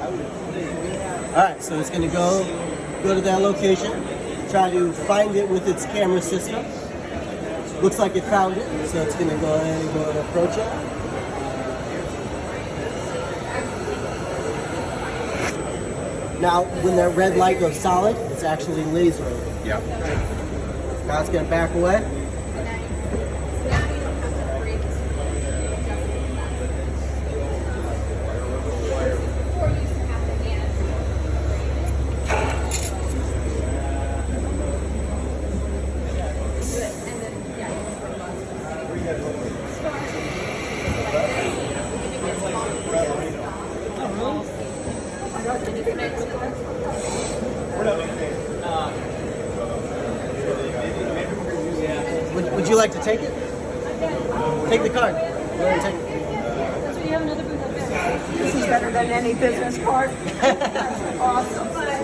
Alright, so it's going to go to that location, try to find it with its camera system. Looks like it found it, so it's going to go ahead and go and approach it. Now, when that red light goes solid, it's actually lasering. Yeah. Now it's going to back away. Would you like to take it? Take the card. Go ahead and take it. This is better than any business card. Awesome.